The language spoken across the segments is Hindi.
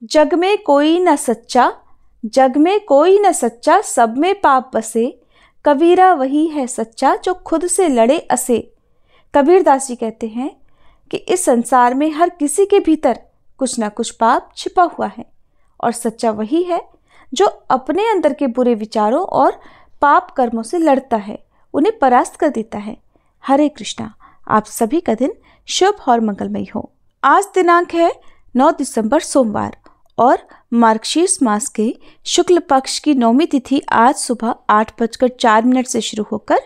जग में कोई न सच्चा, जग में कोई न सच्चा, सब में पाप बसे। कबीरा वही है सच्चा जो खुद से लड़े असे। कबीरदास जी कहते हैं कि इस संसार में हर किसी के भीतर कुछ ना कुछ पाप छिपा हुआ है और सच्चा वही है जो अपने अंदर के बुरे विचारों और पाप कर्मों से लड़ता है, उन्हें परास्त कर देता है। हरे कृष्णा। आप सभी का दिन शुभ और मंगलमय हो। आज दिनांक है 9 दिसंबर सोमवार और मार्गशीर्ष मास के शुक्ल पक्ष की 9वीं तिथि आज सुबह 8:04 से शुरू होकर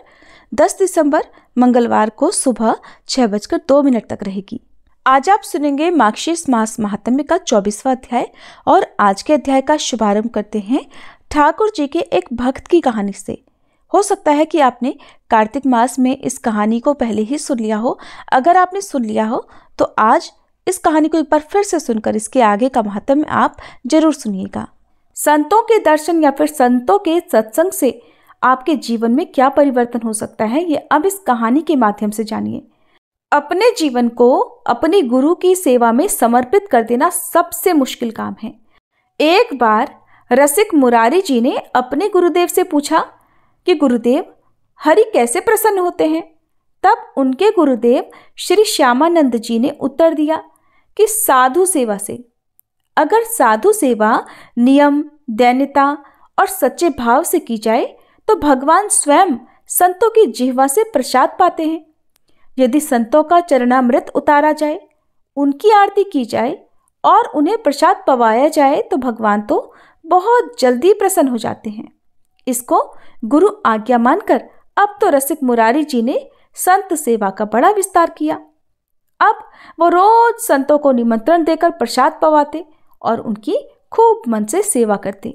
10 दिसंबर मंगलवार को सुबह 6:02 तक रहेगी। आज आप सुनेंगे मार्गशीर्ष मास महात्म्य का 24वां अध्याय और आज के अध्याय का शुभारंभ करते हैं ठाकुर जी के एक भक्त की कहानी से। हो सकता है कि आपने कार्तिक मास में इस कहानी को पहले ही सुन लिया हो। अगर आपने सुन लिया हो तो आज इस कहानी को एक बार फिर से सुनकर इसके आगे का महत्व आप जरूर सुनिएगा। संतों के दर्शन या फिर संतों के सत्संग से आपके जीवन में क्या परिवर्तन हो सकता है, ये अब इस कहानी के माध्यम से जानिए। अपने जीवन को अपने गुरु की सेवा में समर्पित कर देना सबसे मुश्किल काम है। एक बार रसिक मुरारी जी ने अपने गुरुदेव से पूछा कि गुरुदेव, हरि कैसे प्रसन्न होते हैं? तब उनके गुरुदेव श्री श्यामानंद जी ने उत्तर दिया कि साधु सेवा से। अगर साधु सेवा नियम, दैन्यता और सच्चे भाव से की जाए तो भगवान स्वयं संतों की जिह्वा से प्रसाद पाते हैं। यदि संतों का चरणामृत उतारा जाए, उनकी आरती की जाए और उन्हें प्रसाद पवाया जाए तो भगवान तो बहुत जल्दी प्रसन्न हो जाते हैं। इसको गुरु आज्ञा मानकर अब तो रसिक मुरारी जी ने संत सेवा का बड़ा विस्तार किया। अब वो रोज संतों को निमंत्रण देकर प्रसाद पवाते और उनकी खूब मन से सेवा करते।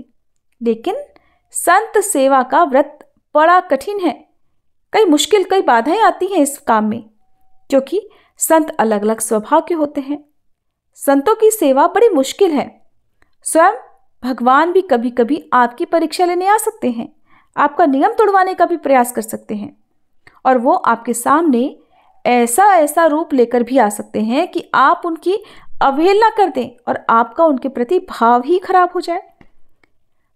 लेकिन संत सेवा का व्रत बड़ा कठिन है। कई बाधाएं आती हैं इस काम में, क्योंकि संत अलग अलग स्वभाव के होते हैं। संतों की सेवा बड़ी मुश्किल है। स्वयं भगवान भी कभी कभी आपकी परीक्षा लेने आ सकते हैं, आपका नियम तोड़वाने का भी प्रयास कर सकते हैं और वो आपके सामने ऐसा रूप लेकर भी आ सकते हैं कि आप उनकी अवहेलना कर दें और आपका उनके प्रति भाव ही खराब हो जाए।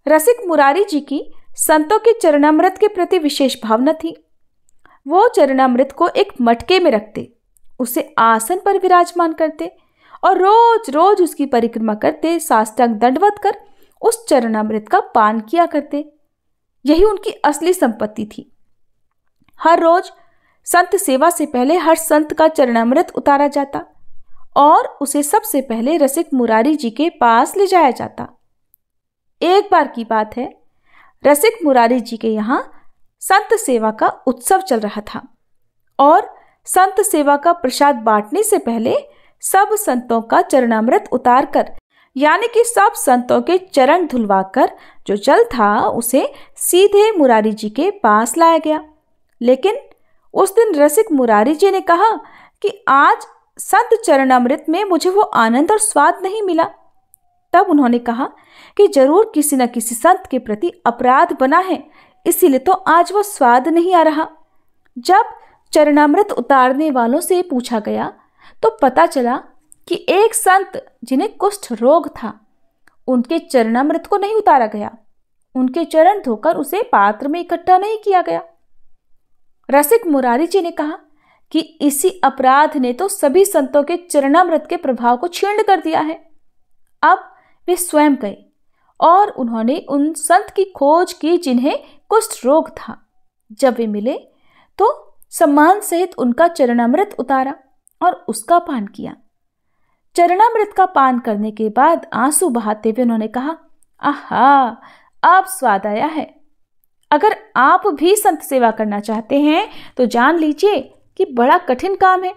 रसिक मुरारी जी की संतों के चरणामृत के प्रति विशेष भावना थी। वो चरणामृत को एक मटके में रखते, उसे आसन पर विराजमान करते और रोज रोज उसकी परिक्रमा करते, साष्टांग दंडवत कर उस चरणामृत का पान किया करते। यही उनकी असली संपत्ति थी। हर रोज संत सेवा से पहले हर संत का चरणामृत उतारा जाता और उसे सबसे पहले रसिक मुरारी जी के पास ले जाया जाता। एक बार की बात है, रसिक मुरारी जी के यहाँ संत सेवा का उत्सव चल रहा था और संत सेवा का प्रसाद बांटने से पहले सब संतों का चरणामृत उतार कर, यानी कि सब संतों के चरण धुलवाकर जो जल था उसे सीधे मुरारी जी के पास लाया गया। लेकिन उस दिन रसिक मुरारी जी ने कहा कि आज संत चरणामृत में मुझे वो आनंद और स्वाद नहीं मिला। तब उन्होंने कहा कि जरूर किसी न किसी संत के प्रति अपराध बना है, इसीलिए तो आज वो स्वाद नहीं आ रहा। जब चरणामृत उतारने वालों से पूछा गया तो पता चला कि एक संत जिन्हें कुष्ठ रोग था, उनके चरणामृत को नहीं उतारा गया, उनके चरण धोकर उसे पात्र में इकट्ठा नहीं किया गया। रसिक मुरारी जी ने कहा कि इसी अपराध ने तो सभी संतों के चरणामृत के प्रभाव को क्षीण कर दिया है। अब वे स्वयं गए और उन्होंने उन संत की खोज की जिन्हें कुष्ठ रोग था। जब वे मिले तो सम्मान सहित उनका चरणामृत उतारा और उसका पान किया। चरणामृत का पान करने के बाद आंसू बहाते हुए उन्होंने कहा, आहा, अब स्वाद आया है। अगर आप भी संत सेवा करना चाहते हैं तो जान लीजिए कि बड़ा कठिन काम है।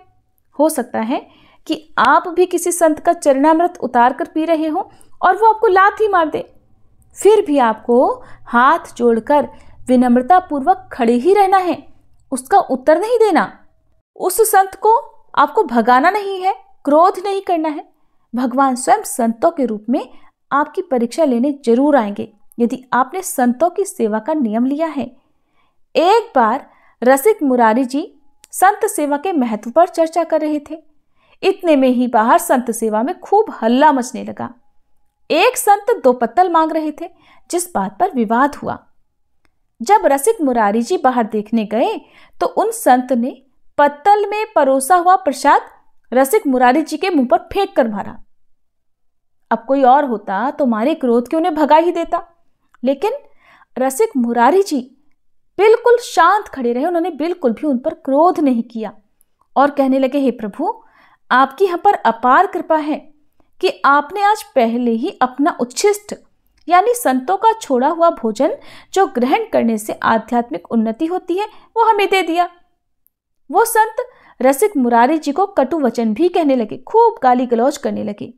हो सकता है कि आप भी किसी संत का चरणामृत उतार कर पी रहे हो और वो आपको लात ही मार दे, फिर भी आपको हाथ जोड़कर विनम्रता पूर्वक खड़े ही रहना है, उसका उत्तर नहीं देना। उस संत को आपको भगाना नहीं है, क्रोध नहीं करना है। भगवान स्वयं संतों के रूप में आपकी परीक्षा लेने जरूर आएंगे यदि आपने संतों की सेवा का नियम लिया है। एक बार रसिक मुरारी जी संत सेवा के महत्व पर चर्चा कर रहे थे। इतने में ही बाहर संत सेवा में खूब हल्ला मचने लगा। एक संत 2 पत्तल मांग रहे थे, जिस बात पर विवाद हुआ। जब रसिक मुरारी जी बाहर देखने गए तो उन संत ने पत्तल में परोसा हुआ प्रसाद रसिक मुरारी जी के मुंह पर फेंक कर मारा। अब कोई और होता तो मारे क्रोध के उन्हें भगा ही देता, लेकिन रसिक मुरारी जी बिल्कुल शांत खड़े रहे। उन्होंने बिल्कुल भी उन पर क्रोध नहीं किया और कहने लगे, हे प्रभु, आपकी हम पर अपार कृपा है कि आपने आज पहले ही अपना उच्छिष्ट यानी संतों का छोड़ा हुआ भोजन, जो ग्रहण करने से आध्यात्मिक उन्नति होती है, वो हमें दे दिया। वो संत रसिक मुरारी जी को कटु वचन भी कहने लगे, खूब गाली गलौज करने लगे,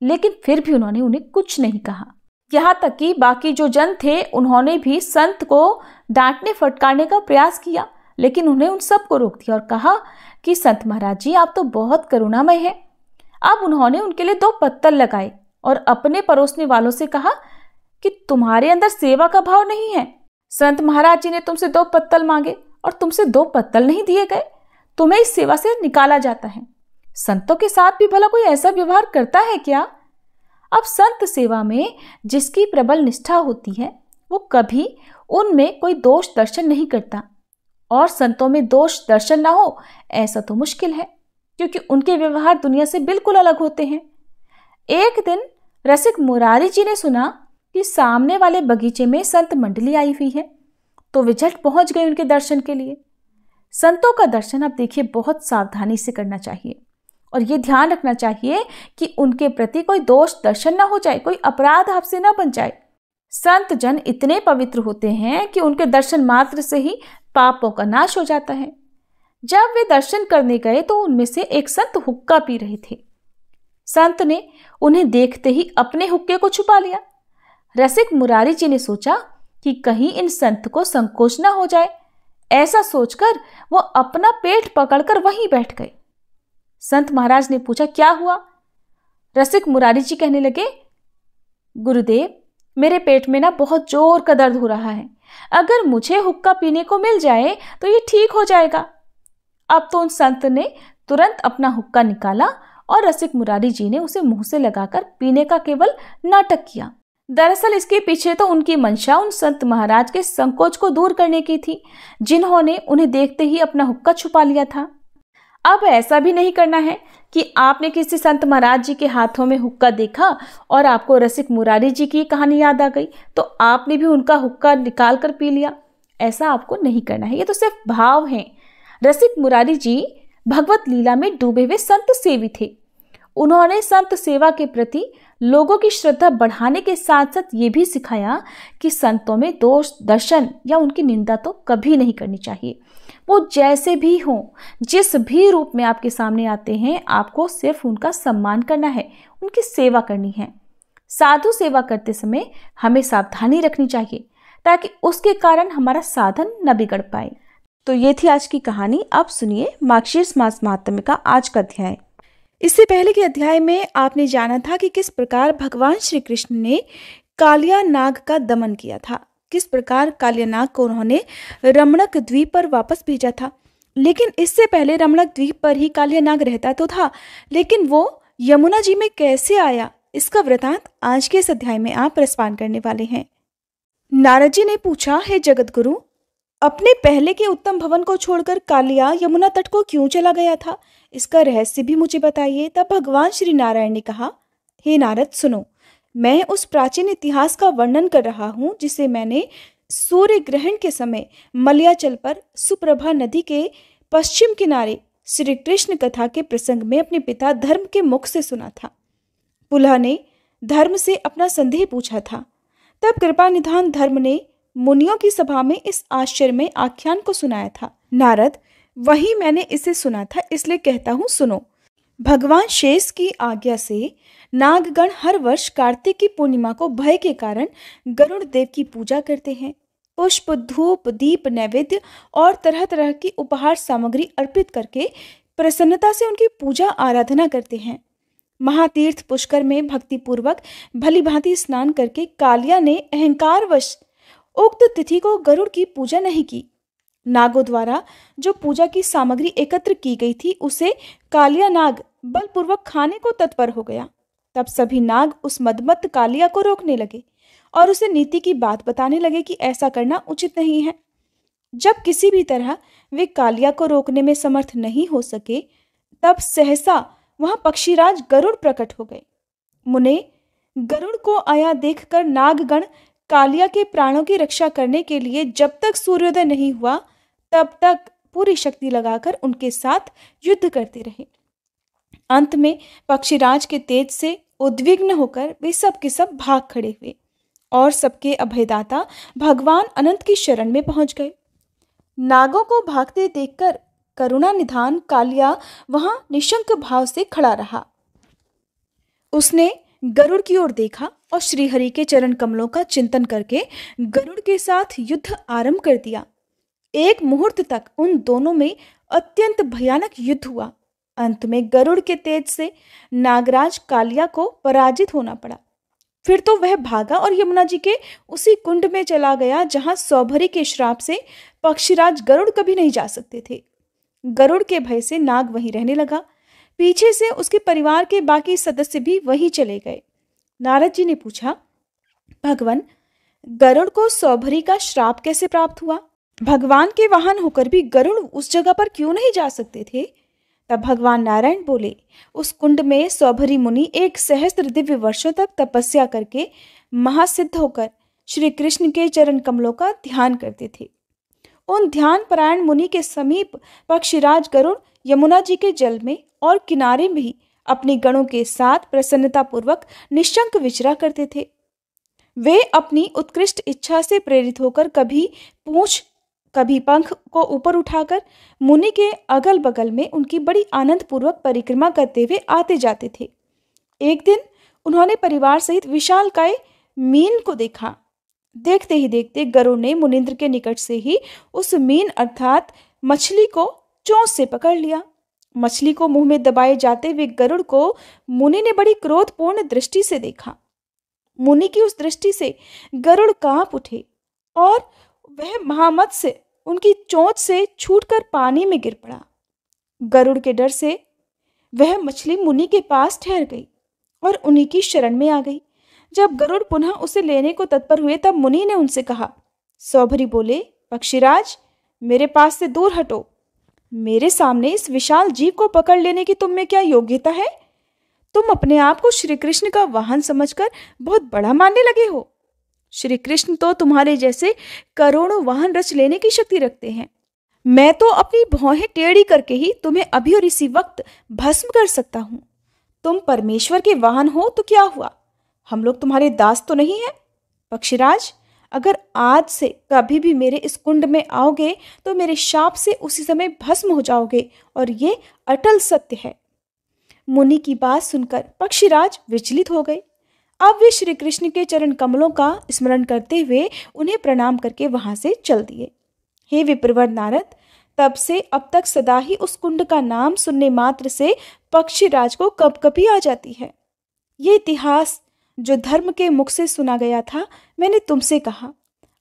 लेकिन फिर भी उन्होंने उन्हें कुछ नहीं कहा। यहाँ तक कि बाकी जो जन थे उन्होंने भी संत को डांटने फटकारने का प्रयास किया, लेकिन उन्हें उन सब को रोक दिया और कहा कि संत महाराज जी, आप तो बहुत करुणामय हैं। अब उन्होंने उनके लिए 2 पत्तल लगाए और अपने परोसने वालों से कहा कि तुम्हारे अंदर सेवा का भाव नहीं है। संत महाराज जी ने तुमसे 2 पत्तल मांगे और तुमसे 2 पत्तल नहीं दिए गए, तुम्हें इस सेवा से निकाला जाता है। संतों के साथ भी भला कोई ऐसा व्यवहार करता है क्या? अब संत सेवा में जिसकी प्रबल निष्ठा होती है, वो कभी उनमें कोई दोष दर्शन नहीं करता, और संतों में दोष दर्शन ना हो ऐसा तो मुश्किल है, क्योंकि उनके व्यवहार दुनिया से बिल्कुल अलग होते हैं। एक दिन रसिक मुरारी जी ने सुना कि सामने वाले बगीचे में संत मंडली आई हुई है, तो वे झट पहुंच गए उनके दर्शन के लिए। संतों का दर्शन आप देखिए बहुत सावधानी से करना चाहिए और ये ध्यान रखना चाहिए कि उनके प्रति कोई दोष दर्शन ना हो जाए, कोई अपराध आपसे ना बन जाए। संत जन इतने पवित्र होते हैं कि उनके दर्शन मात्र से ही पापों का नाश हो जाता है। जब वे दर्शन करने गए तो उनमें से एक संत हुक्का पी रहे थे। संत ने उन्हें देखते ही अपने हुक्के को छुपा लिया। रसिक मुरारी जी ने सोचा कि कहीं इन संत को संकोच ना हो जाए, ऐसा सोचकर वो अपना पेट पकड़कर वहीं बैठ गए। संत महाराज ने पूछा, क्या हुआ? रसिक मुरारी जी कहने लगे, गुरुदेव, मेरे पेट में ना बहुत जोर का दर्द हो रहा है, अगर मुझे हुक्का पीने को मिल जाए तो ये ठीक हो जाएगा। अब तो उन संत ने तुरंत अपना हुक्का निकाला और रसिक मुरारी जी ने उसे मुंह से लगाकर पीने का केवल नाटक किया। दरअसल इसके पीछे तो उनकी मंशा उन संत महाराज के संकोच को दूर करने की थी, जिन्होंने उन्हें देखते ही अपना हुक्का छुपा लिया था। अब ऐसा भी नहीं करना है कि आपने किसी संत महाराज जी के हाथों में हुक्का देखा और आपको रसिक मुरारी जी की कहानी याद आ गई तो आपने भी उनका हुक्का निकाल कर पी लिया। ऐसा आपको नहीं करना है, ये तो सिर्फ भाव हैं। रसिक मुरारी जी भगवत लीला में डूबे हुए संत सेवी थे। उन्होंने संत सेवा के प्रति लोगों की श्रद्धा बढ़ाने के साथ साथ ये भी सिखाया कि संतों में दोष दर्शन या उनकी निंदा तो कभी नहीं करनी चाहिए। वो जैसे भी हों, जिस भी रूप में आपके सामने आते हैं, आपको सिर्फ उनका सम्मान करना है, उनकी सेवा करनी है। साधु सेवा करते समय हमें सावधानी रखनी चाहिए ताकि उसके कारण हमारा साधन न बिगड़ पाए। तो ये थी आज की कहानी। अब सुनिए मार्गशीर्ष मास महात्म्य का आज का अध्याय। इससे पहले के अध्याय में आपने जाना था कि किस प्रकार भगवान श्री कृष्ण ने कालिया नाग का दमन किया था, किस प्रकार कालिया नाग को उन्होंने रमणक द्वीप पर वापस भेजा था। लेकिन इससे पहले रमणक द्वीप पर ही कालिया नाग रहता तो था, लेकिन वो यमुना जी में कैसे आया, इसका वृतांत आज के इस अध्याय में आप प्रस्तान करने वाले हैं। नारद जी ने पूछा, हे जगत गुरु, अपने पहले के उत्तम भवन को छोड़कर कालिया यमुना तट को क्यों चला गया था, इसका रहस्य भी मुझे बताइए। तब भगवान श्री नारायण ने कहा, हे नारद सुनो, मैं उस प्राचीन इतिहास का वर्णन कर रहा हूँ जिसे मैंने सूर्य ग्रहण के समय मलयाचल पर सुप्रभा नदी के पश्चिम किनारे श्री कृष्ण कथा के प्रसंग में अपने पिता धर्म के मुख से सुना था। पुलह ने धर्म से अपना संदेह पूछा था। तब कृपा निधान धर्म ने मुनियों की सभा में इस आश्चर्यमय आख्यान को सुनाया था। नारद, वही मैंने इसे सुना था, इसलिए कहता हूँ, सुनो। भगवान शेष की आज्ञा से नागगण हर वर्ष कार्तिक की पूर्णिमा को भय के कारण गरुड़ देव की पूजा करते हैं। पुष्प, धूप, दीप, नैवेद्य और तरह तरह की उपहार सामग्री अर्पित करके प्रसन्नता से उनकी पूजा आराधना करते हैं। महातीर्थ पुष्कर में भक्ति पूर्वक भली भांति स्नान करके कालिया ने अहंकारवश उक्त तिथि को गरुड़ की पूजा नहीं की। नागों द्वारा जो पूजा की सामग्री एकत्र की गई थी उसे कालिया नाग बलपूर्वक खाने को तत्पर हो गया। तब सभी नाग उस मदमत्त कालिया को रोकने लगे और उसे नीति की बात बताने लगे कि ऐसा करना उचित नहीं है। जब किसी भी तरह वे कालिया को रोकने में समर्थ नहीं हो सके, तब सहसा वहां पक्षीराज गरुड़ प्रकट हो गए। मुने, गरुड़ को आया देखकर नागगण कालिया के प्राणों की रक्षा करने के लिए जब तक सूर्योदय नहीं हुआ तब तक पूरी शक्ति लगाकर उनके साथ युद्ध करते रहे। अंत में पक्षीराज के तेज से उद्विग्न होकर वे सब के सब भाग खड़े हुए और सबके अभयदाता भगवान अनंत की शरण में पहुंच गए। नागों को भागते देखकर करुणा निधान कालिया वहां निशंक भाव से खड़ा रहा। उसने गरुड़ की ओर देखा और श्रीहरि के चरण कमलों का चिंतन करके गरुड़ के साथ युद्ध आरंभ कर दिया। एक मुहूर्त तक उन दोनों में अत्यंत भयानक युद्ध हुआ। अंत में गरुड़ के तेज से नागराज कालिया को पराजित होना पड़ा। फिर तो वह भागा और यमुना जी के उसी कुंड में चला गया जहां सौभरी के श्राप से पक्षीराज गरुड़ कभी नहीं जा सकते थे। गरुड़ के भय से नाग वहीं रहने लगा। पीछे से उसके परिवार के बाकी सदस्य भी वहीं चले गए। नारद जी ने पूछा, भगवान, गरुड़ को सौभरी का श्राप कैसे प्राप्त हुआ? भगवान के वाहन होकर भी गरुड़ उस जगह पर क्यों नहीं जा सकते थे? तब भगवान नारायण बोले, उस कुंड में सौभरी मुनि 1 सहस्त्र दिव्य वर्षों तक तपस्या करके महासिद्ध होकर श्री कृष्ण के चरण कमलों का ध्यान करते थे। उन ध्यान परायण मुनि के समीप पक्षीराज गरुड़ यमुना जी के जल में और किनारे में भी अपने गणों के साथ प्रसन्नता पूर्वक निशंक विचरा करते थे। वे अपनी उत्कृष्ट इच्छा से प्रेरित होकर कभी पूंछ कभी पंख को ऊपर उठाकर मुनि के अगल बगल में उनकी बड़ी आनंद पूर्वक परिक्रमा करते हुए आते जाते थे। एक दिन उन्होंने परिवार सहित विशालकाय मीन को देखा। देखते ही देखते गरुड़ ने मुनिंद्र के निकट से ही उस मीन अर्थात मछली को चोंच से पकड़ लिया। मछली को मुंह में दबाए जाते हुए गरुड़ को मुनि ने बड़ी क्रोधपूर्ण दृष्टि से देखा। मुनि की उस दृष्टि से गरुड़ कांप उठे और वह महामत्स्य उनकी चोंच से छूटकर पानी में गिर पड़ा। गरुड़ के डर से वह मछली मुनि के पास ठहर गई और उन्हीं की शरण में आ गई। जब गरुड़ पुनः उसे लेने को तत्पर हुए तब मुनि ने उनसे कहा। सौभरी बोले, पक्षीराज, मेरे पास से दूर हटो। मेरे सामने इस विशाल जीव को पकड़ लेने की तुम में क्या योग्यता है? तुम अपने आप को श्री कृष्ण का वाहन समझकर बहुत बड़ा मानने लगे हो। श्री कृष्ण तो तुम्हारे जैसे करोड़ों वाहन रच लेने की शक्ति रखते हैं। मैं तो अपनी भौहें टेढ़ी करके ही तुम्हें अभी और इसी वक्त भस्म कर सकता हूं। तुम परमेश्वर के वाहन हो तो क्या हुआ, हम लोग तुम्हारे दास तो नहीं है। पक्षीराज, अगर आज से कभी भी मेरे इस कुंड में आओगे तो मेरे शाप से उसी समय भस्म हो जाओगे, और ये अटल सत्य है। मुनि की बात सुनकर पक्षीराज विचलित हो गए। अब वे श्री कृष्ण के चरण कमलों का स्मरण करते हुए उन्हें प्रणाम करके वहां से चल दिए। हे विप्रवर नारद, तब से अब तक सदा ही उस कुंड का नाम सुनने मात्र से पक्षीराज को कपकपी आ जाती है। ये इतिहास जो धर्म के मुख से सुना गया था मैंने तुमसे कहा।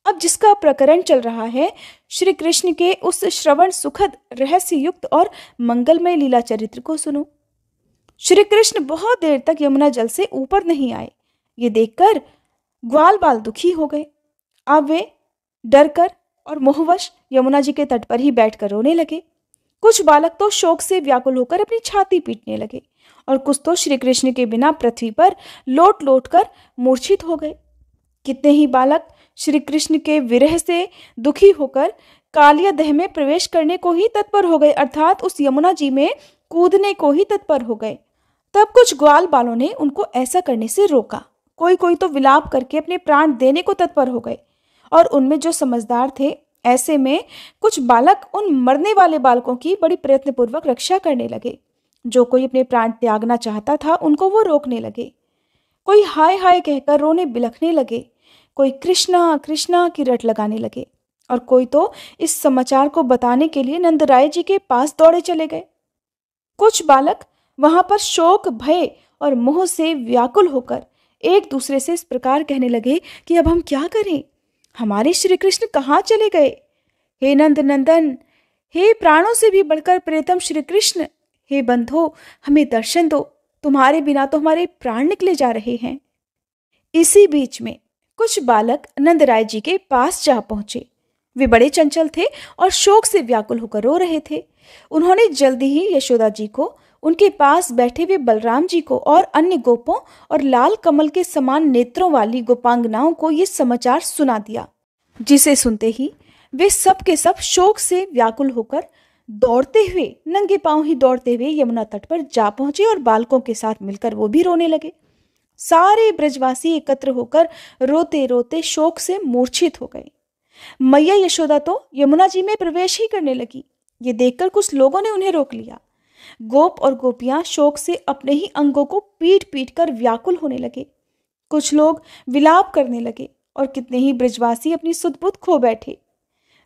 अब जिसका प्रकरण चल रहा है, श्री कृष्ण के उस श्रवण सुखद रहस्य युक्त और मंगलमय लीला चरित्र को सुनो। श्री कृष्ण बहुत देर तक यमुना जल से ऊपर नहीं आए। ये देखकर ग्वाल बाल दुखी हो गए। अब वे डरकर और मोहवश यमुना जी के तट पर ही बैठकर रोने लगे। कुछ बालक तो शोक से व्याकुल होकर अपनी छाती पीटने लगे और कुछ तो श्री कृष्ण के बिना पृथ्वी पर लोट लोट कर मूर्छित हो गए। कितने ही बालक श्री कृष्ण के विरह से दुखी होकर कालिया दह में प्रवेश करने को ही तत्पर हो गए, अर्थात उस यमुना जी में कूदने को ही तत्पर हो गए। तब कुछ ग्वाल बालों ने उनको ऐसा करने से रोका। कोई कोई तो विलाप करके अपने प्राण देने को तत्पर हो गए, और उनमें जो समझदार थे ऐसे में कुछ बालक उन मरने वाले बालकों की बड़ी प्रयत्नपूर्वक रक्षा करने लगे। जो कोई अपने प्राण त्यागना चाहता था उनको वो रोकने लगे। कोई हाय हाय कहकर रोने बिलखने लगे, कोई कृष्णा कृष्णा की रट लगाने लगे, और कोई तो इस समाचार को बताने के लिए नंदराय जी के पास दौड़े चले गए। कुछ बालक वहां पर शोक, भय और मोह से व्याकुल होकर एक दूसरे से इस प्रकार कहने लगे कि अब हम क्या करें, हमारे श्री कृष्ण कहाँ चले गए? हे नंद नंदन, हे प्राणों से भी बढ़कर प्रियतम श्री कृष्ण, हे बंधो, हमें दर्शन दो, तुम्हारे बिना तो हमारे प्राण निकले जा रहे हैं। इसी बीच में कुछ बालक नंदराय जी के पास जा पहुंचे। वे बड़े चंचल थे और शोक से व्याकुल होकर रो रहे थे। उन्होंने जल्दी ही यशोदा जी को, उनके पास बैठे हुए बलराम जी को और अन्य गोपों और लाल कमल के समान नेत्रों वाली गोपांगनाओं को ये समाचार सुना दिया, जिसे सुनते ही वे सब के सब शोक से व्याकुल होकर दौड़ते हुए, नंगे पांव ही दौड़ते हुए यमुना तट पर जा पहुंचे और बालकों के साथ मिलकर वो भी रोने लगे। सारे ब्रजवासी एकत्र होकर रोते रोते शोक से मूर्छित हो गए। मैया यशोदा तो यमुना जी में प्रवेश ही करने लगी। ये देखकर कुछ लोगों ने उन्हें रोक लिया। गोप और गोपियां शोक से अपने ही अंगों को पीट पीट कर व्याकुल होने लगे। कुछ लोग विलाप करने लगे और कितने ही ब्रजवासी अपनी सुध-बुध खो बैठे।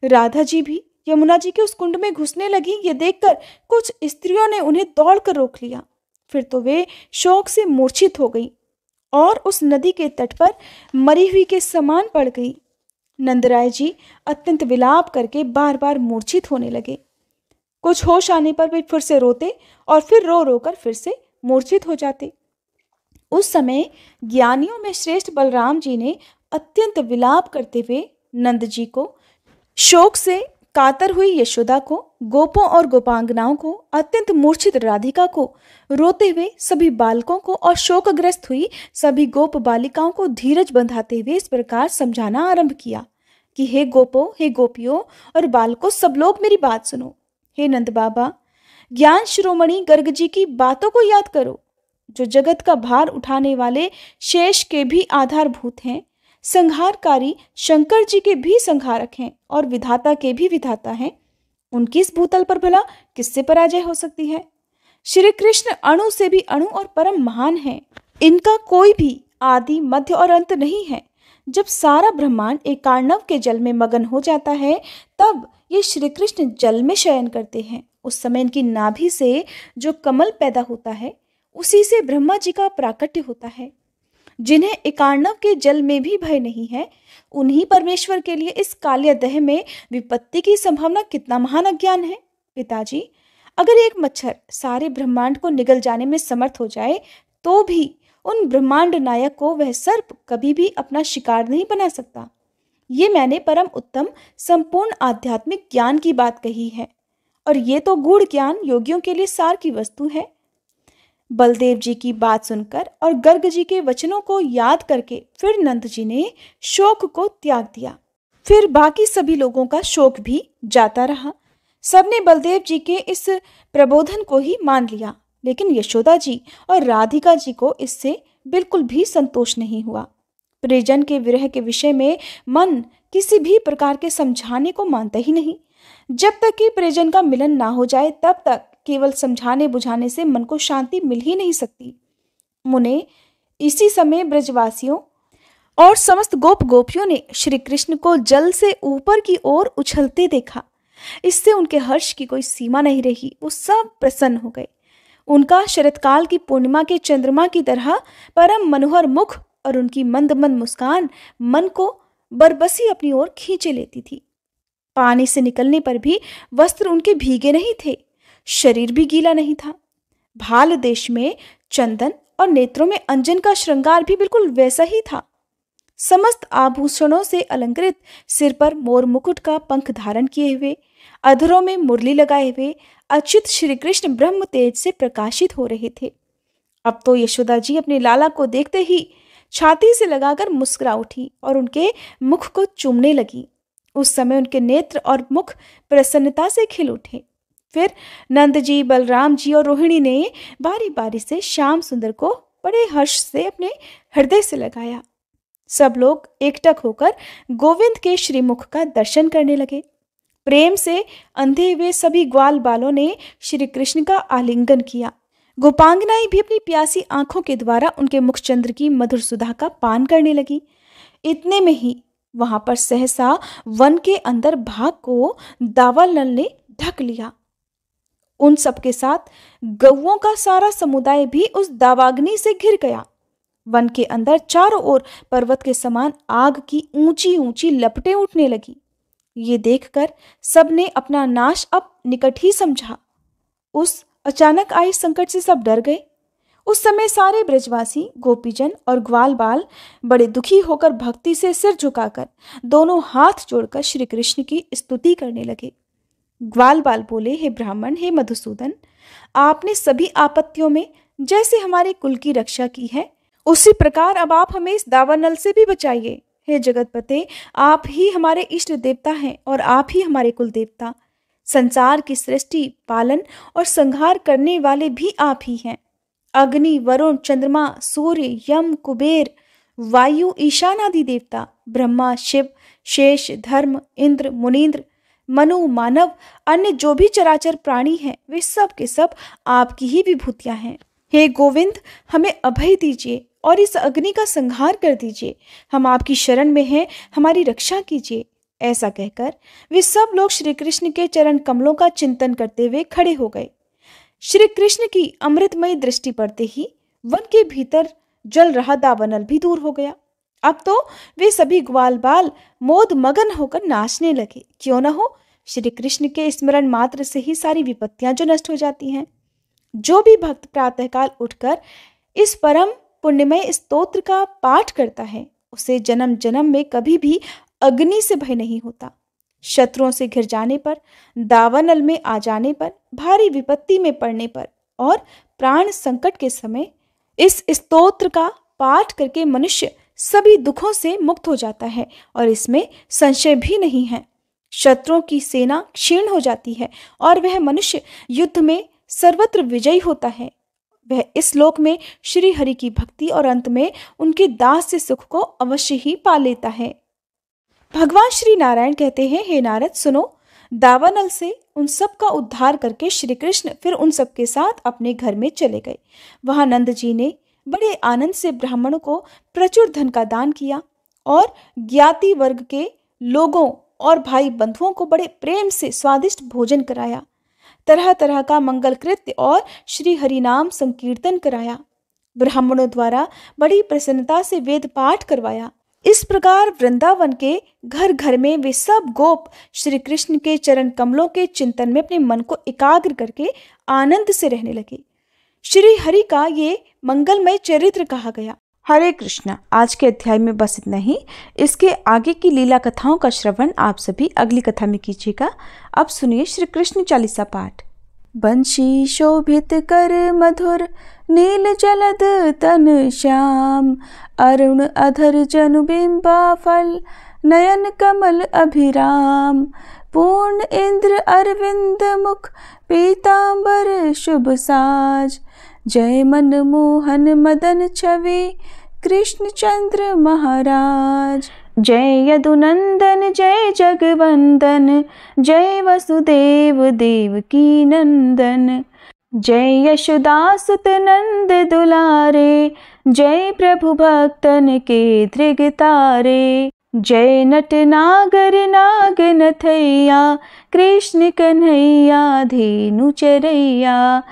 राधा जी भी यमुना जी के उस कुंड में घुसने लगी। ये देखकर कुछ स्त्रियों ने उन्हें दौड़कर रोक लिया। फिर तो वे शोक से मूर्छित हो गईं और उस नदी के तट पर मरी हुई के समान पड़ गई। नंदराय जी अत्यंत विलाप करके बार बार मूर्छित होने लगे। कुछ होश आने पर वे फिर से रोते और फिर रो रो कर फिर से मूर्छित हो जाते। उस समय ज्ञानियों में श्रेष्ठ बलराम जी ने अत्यंत विलाप करते हुए नंद जी को, शोक से कातर हुई यशोदा को, गोपों और गोपांगनाओं को, अत्यंत मूर्छित राधिका को, रोते हुए सभी बालकों को और शोकग्रस्त हुई सभी गोप बालिकाओं को धीरज बंधाते हुए इस प्रकार समझाना आरंभ किया कि हे गोपों, हे गोपियों और बालकों, सब लोग मेरी बात सुनो। हे नंद बाबा, ज्ञान शिरोमणि गर्ग जी की बातों को याद करो, जो जगत का भार उठाने वाले शेष के भी आधारभूत हैं, संहारकारी शंकर जी के भी संहारक हैं और विधाता के भी विधाता हैं। उनकी इस भूतल पर भला किससे पराजय हो सकती है? श्री कृष्ण अणु से भी अणु और परम महान हैं। इनका कोई भी आदि, मध्य और अंत नहीं है। जब सारा ब्रह्मांड एकार्णव के जल में मगन हो जाता है, तब ये श्री कृष्ण जल में शयन करते हैं। उस समय इनकी नाभि से जो कमल पैदा होता है, उसी से ब्रह्मा जी का प्राकट्य होता है। जिन्हें एकार्णव के जल में भी भय नहीं है, उन्हीं परमेश्वर के लिए इस कालियादह में विपत्ति की संभावना कितना महान अज्ञान है। पिताजी, अगर एक मच्छर सारे ब्रह्मांड को निगल जाने में समर्थ हो जाए, तो भी उन ब्रह्मांड नायक को वह सर्प कभी भी अपना शिकार नहीं बना सकता। ये मैंने परम उत्तम संपूर्ण आध्यात्मिक ज्ञान की बात कही है, और ये तो गूढ़ ज्ञान योगियों के लिए सार की वस्तु है। बलदेव जी की बात सुनकर और गर्ग जी के वचनों को याद करके फिर नंद जी ने शोक को त्याग दिया। फिर बाकी सभी लोगों का शोक भी जाता रहा। सबने बलदेव जी के इस प्रबोधन को ही मान लिया, लेकिन यशोदा जी और राधिका जी को इससे बिल्कुल भी संतोष नहीं हुआ। प्रियजन के विरह के विषय में मन किसी भी प्रकार के समझाने को मानता ही नहीं। जब तक कि प्रियजन का मिलन ना हो जाए, तब तक केवल समझाने बुझाने से मन को शांति मिल ही नहीं सकती। मुने इसी समय ब्रजवासियों और समस्त गोप गोपियों ने श्री कृष्ण को जल से ऊपर की ओर उछलते देखा। इससे उनके हर्ष की कोई सीमा नहीं रही। वो सब प्रसन्न हो गए। उनका शरतकाल की पूर्णिमा के चंद्रमा की तरह परम मनोहर मुख और उनकी मंद मंद मुस्कान मन को बरबसी अपनी ओर खींचे लेती थी। पानी से निकलने पर भी वस्त्र उनके भीगे नहीं थे, शरीर भी गीला नहीं था। भाल देश में चंदन और नेत्रों में अंजन का श्रृंगार भी बिल्कुल वैसा ही था। समस्त आभूषणों से अलंकृत, सिर पर मोर मुकुट का पंख धारण किए हुए, अधरों में मुरली लगाए हुए अच्युत श्री कृष्ण ब्रह्म तेज से प्रकाशित हो रहे थे। अब तो यशोदा जी अपने लाला को देखते ही छाती से लगाकर मुस्कुरा उठी और उनके मुख को चूमने लगी। उस समय उनके नेत्र और मुख प्रसन्नता से खिल उठे। फिर नंद जी, बलराम जी और रोहिणी ने बारी बारी से श्याम सुंदर को बड़े हर्ष से अपने हृदय से लगाया। सब लोग एकटक होकर गोविंद के श्रीमुख का दर्शन करने लगे। प्रेम से अंधे हुए सभी ग्वाल बालों ने श्री कृष्ण का आलिंगन किया। गोपांगनाएं भी अपनी प्यासी आंखों के द्वारा उनके मुखचंद्र की मधुर सुधा का पान करने लगी। इतने में ही वहां पर सहसा वन के अंदर भाग को दावानल ने ढक लिया। उन सबके साथ गौओं का सारा समुदाय भी उस दावाग्नि से घिर गया। वन के अंदर चारों ओर पर्वत के समान आग की ऊंची ऊंची लपटें उठने लगी। ये देखकर सबने अपना नाश अब निकट ही समझा। उस अचानक आए संकट से सब डर गए। उस समय सारे ब्रजवासी, गोपीजन और ग्वाल बाल बड़े दुखी होकर भक्ति से सिर झुकाकर दोनों हाथ जोड़कर श्री कृष्ण की स्तुति करने लगे। ग्वाल बाल बोले, हे ब्राह्मण, हे मधुसूदन, आपने सभी आपत्तियों में जैसे हमारे कुल की रक्षा की है, उसी प्रकार अब आप हमें इस दावानल से भी बचाइए। हे जगतपते, आप ही हमारे इष्ट देवता हैं और आप ही हमारे कुल देवता। संसार की सृष्टि, पालन और संहार करने वाले भी आप ही हैं। अग्नि, वरुण, चंद्रमा, सूर्य, यम, कुबेर, वायु, ईशान आदि देवता, ब्रह्मा, शिव, शेष, धर्म, इंद्र, मुनीन्द्र, मनु, मानव, अन्य जो भी चराचर प्राणी हैं, वे सब के सब आपकी ही विभूतियां हैं। हे गोविंद, हमें अभय दीजिए और इस अग्नि का संहार कर दीजिए। हम आपकी शरण में हैं, हमारी रक्षा कीजिए। ऐसा कहकर वे सब लोग श्री कृष्ण के चरण कमलों का चिंतन करते हुए खड़े हो गए। श्री कृष्ण की अमृतमयी दृष्टि पड़ते ही वन के भीतर जल रहा दावानल भी दूर हो गया। अब तो वे सभी ग्वाल बाल मोद मगन होकर नाचने लगे। क्यों न हो, श्री कृष्ण के स्मरण मात्र से ही सारी विपत्तियां जो नष्ट हो जाती हैं। जो भी भक्त प्रातःकाल उठकर इस परम पुण्यमय स्तोत्र का पाठ करता है, उसे जन्म जन्म में कभी भी अग्नि से भय नहीं होता। शत्रुओं से घिर जाने पर, दावानल में आ जाने पर, भारी विपत्ति में पड़ने पर और प्राण संकट के समय इस स्तोत्र का पाठ करके मनुष्य सभी दुखों से मुक्त हो जाता है और इसमें संशय भी नहीं है। शत्रुओं की सेना क्षीण हो जाती है और वह मनुष्य युद्ध में सर्वत्र विजयी होता है। वह इस लोक में श्री हरि की भक्ति और अंत में उनके दास से सुख को अवश्य ही पा लेता है। भगवान श्री नारायण कहते हैं, हे नारद, सुनो, दावानल से उन सब का उद्धार करके श्री कृष्ण फिर उन सब के साथ अपने घर में चले गए। वहां नंद जी ने बड़े आनंद से ब्राह्मणों को प्रचुर धन का दान किया और ज्ञाति वर्ग के लोगों और भाई बंधुओं को बड़े प्रेम से स्वादिष्ट भोजन कराया। तरह तरह का मंगल कृत्य और श्री हरि नाम संकीर्तन कराया। ब्राह्मणों द्वारा बड़ी प्रसन्नता से वेद पाठ करवाया। इस प्रकार वृंदावन के घर घर में वे सब गोप श्री कृष्ण के चरण कमलों के चिंतन में अपने मन को एकाग्र करके आनंद से रहने लगे। श्री हरि का ये मंगलमय चरित्र कहा गया। हरे कृष्णा। आज के अध्याय में बस इतना ही। इसके आगे की लीला कथाओं का श्रवण आप सभी अगली कथा में कीजिएगा। अब सुनिए श्री कृष्ण चालीसा पाठ। बंशी शोभित कर मधुर, नील जलद तन श्याम, अरुण अधर जनु बिंबा फल, नयन कमल अभिराम, पूर्ण इंद्र अरविंद मुख, पीतांबर शुभ साज, जय मन मोहन मदन छवि, कृष्ण चंद्र महाराज। जय यदुनंदन जय जगवंदन, जय वसुदेव देवकी नंदन, जय यशोदासुत नंद दुलारे, जय प्रभु भक्तन के धृग तारे, जय नट नागर नाग नथैया, कृष्ण कन्हैया धेनु चरैया,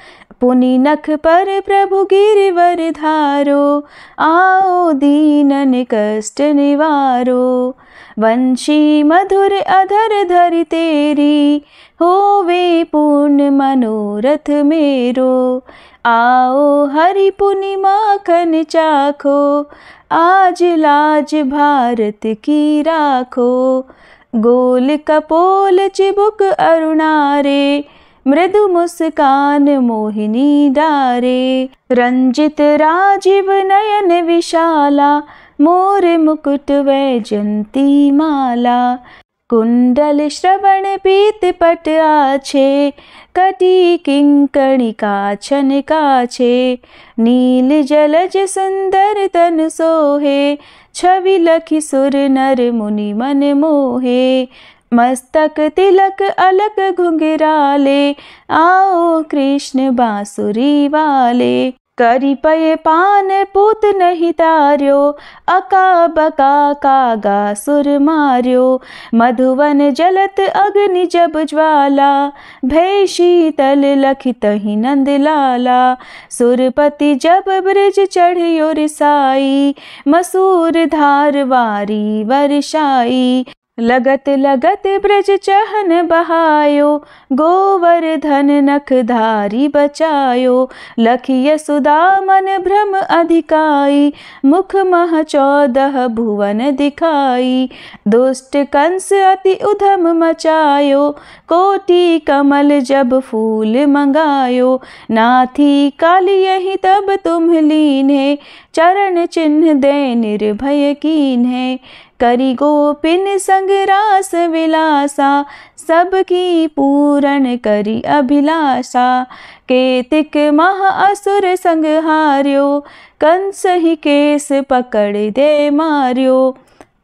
पुनि नख पर प्रभु गिरिवर धारो, आओ दीनन कष्ट निवारो, वंशी मधुर अधर धरि तेरी, होवे पूर्ण मनोरथ मेरो, आओ हरि पुनि माखन चाखो, आज लाज भारत की राखो, गोल कपोल चिबुक अरुणारे, मृदु मुस्कान मोहिनी डारे, रंजित राजीव नयन विशाला, मोर मुकुट वैजंती माला, कुंडल श्रवण पीत पट आछे, कटी किंकणी काछन काछे, नील जलज सुंदर तन सोहे, छवि लखि सुर नर मुनि मन मोहे, मस्तक तिलक अलक घुंघराले, आओ कृष्ण बांसुरी वाले, करी पय पान पूत नहीं तार्यो, अका बका कागा सुर मार्यो, मधुवन जलत अग्नि जब ज्वाला, भय शीतल लखित ही नंद लाला, सुरपति जब ब्रज चढ़ियो रिसाई, मसूर धार वारी वर्षाई, लगत लगत ब्रज चहन बहायो, गोवर्धन नखधारी बचायो। लखी यशोदा मन भ्रम अधिकाई, मुख मह 14 भुवन दिखाई। दुष्ट कंस अति उधम मचायो, कोटि कमल जब फूल मंगायो। नाथी काली यही तब तुम लीन्हे, चरण चिन्ह दे निर्भय कीन्हे। करी गोपिन संग रास विलासा, सबकी पूरन करी अभिलाषा। केतिक मह असुर संग हार्यो, कंस ही केस पकड़ दे मार्यो।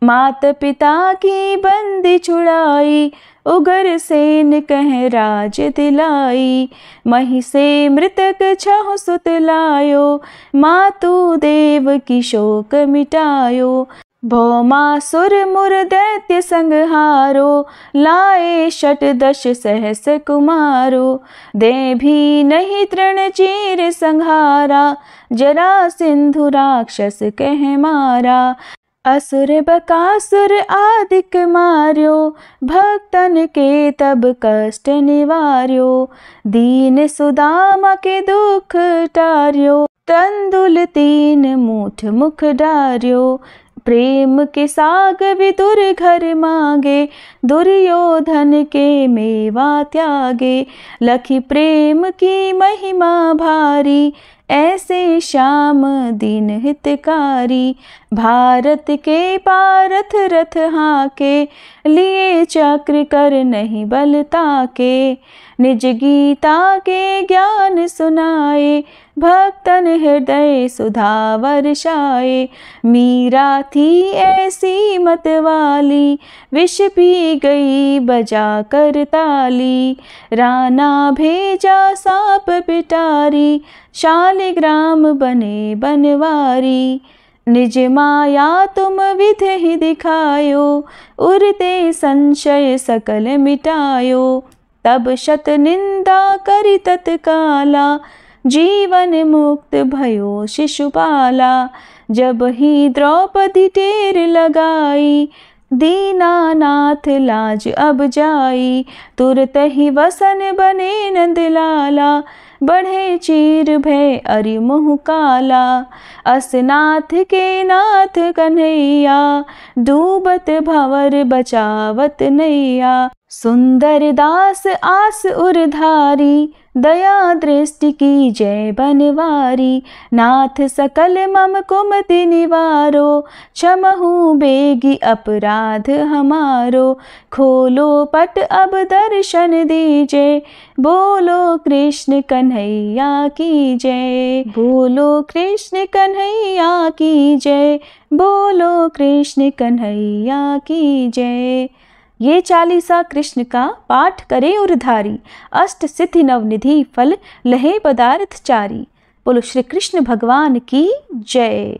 मात पिता की बंदी छुड़ाई, उगर सेन कह राज दिलाई। मही से मृतक 6 सुत लायो, मातु देव की शोक मिटायो। भौमासुर मुर दैत्य संहारो, लाए 18 सहस कुमारो। दे भी नहीं तृण चीर संहारा, जरा सिंधु राक्षस कह मारा। असुर बकासुर आदिक मार्यो, भक्तन के तब कष्ट निवार्यो। दीन सुदामा के दुख टार्यो, तंदुल 3 मूठ मुख डार्यो। प्रेम के साग विदुर घर मांगे, दुर्योधन के मेवा त्यागे। लखी प्रेम की महिमा भारी, ऐसे श्याम दीन हितकारी। भारत के पारथ रथ हाके, लिए चक्र कर नहीं बल ताके। निज गीता के ज्ञान सुनाए, भक्तन हृदय सुधा वर्षाए। मीरा थी ऐसी मत वाली, विष पी गई बजा कर ताली। राना भेजा सांप पिटारी, शालिग्राम बने बनवारी। निज माया तुम विध ही दिखायो, उरते संशय सकल मिटायो। तब शत निंदा करी तत्काला, जीवन मुक्त भयो शिशुपाला। जब ही द्रौपदी टेर लगाई, दीनानाथ लाज अब जाई। तुरत ही वसन बने नंदलाला, बढ़े चीर भय अरि मुँह काला। असनाथ के नाथ कन्हैया, डूबत भंवर बचावत नैया। सुंदर दास आस उरधारी, दया दृष्टि की जय बनवारी। नाथ सकल मम कुमति निवारो, क्षमहु बेगी अपराध हमारो। खोलो पट अब दर्शन दीजे, बोलो कृष्ण कन्हैया की जय। बोलो कृष्ण कन्हैया की जय, बोलो कृष्ण कन्हैया की जय। ये 40 कृष्ण का पाठ करे उरधारी, अष्ट सिद्धि नवनिधि फल लहे पदार्थ चारी। बोलो श्री कृष्ण भगवान की जय।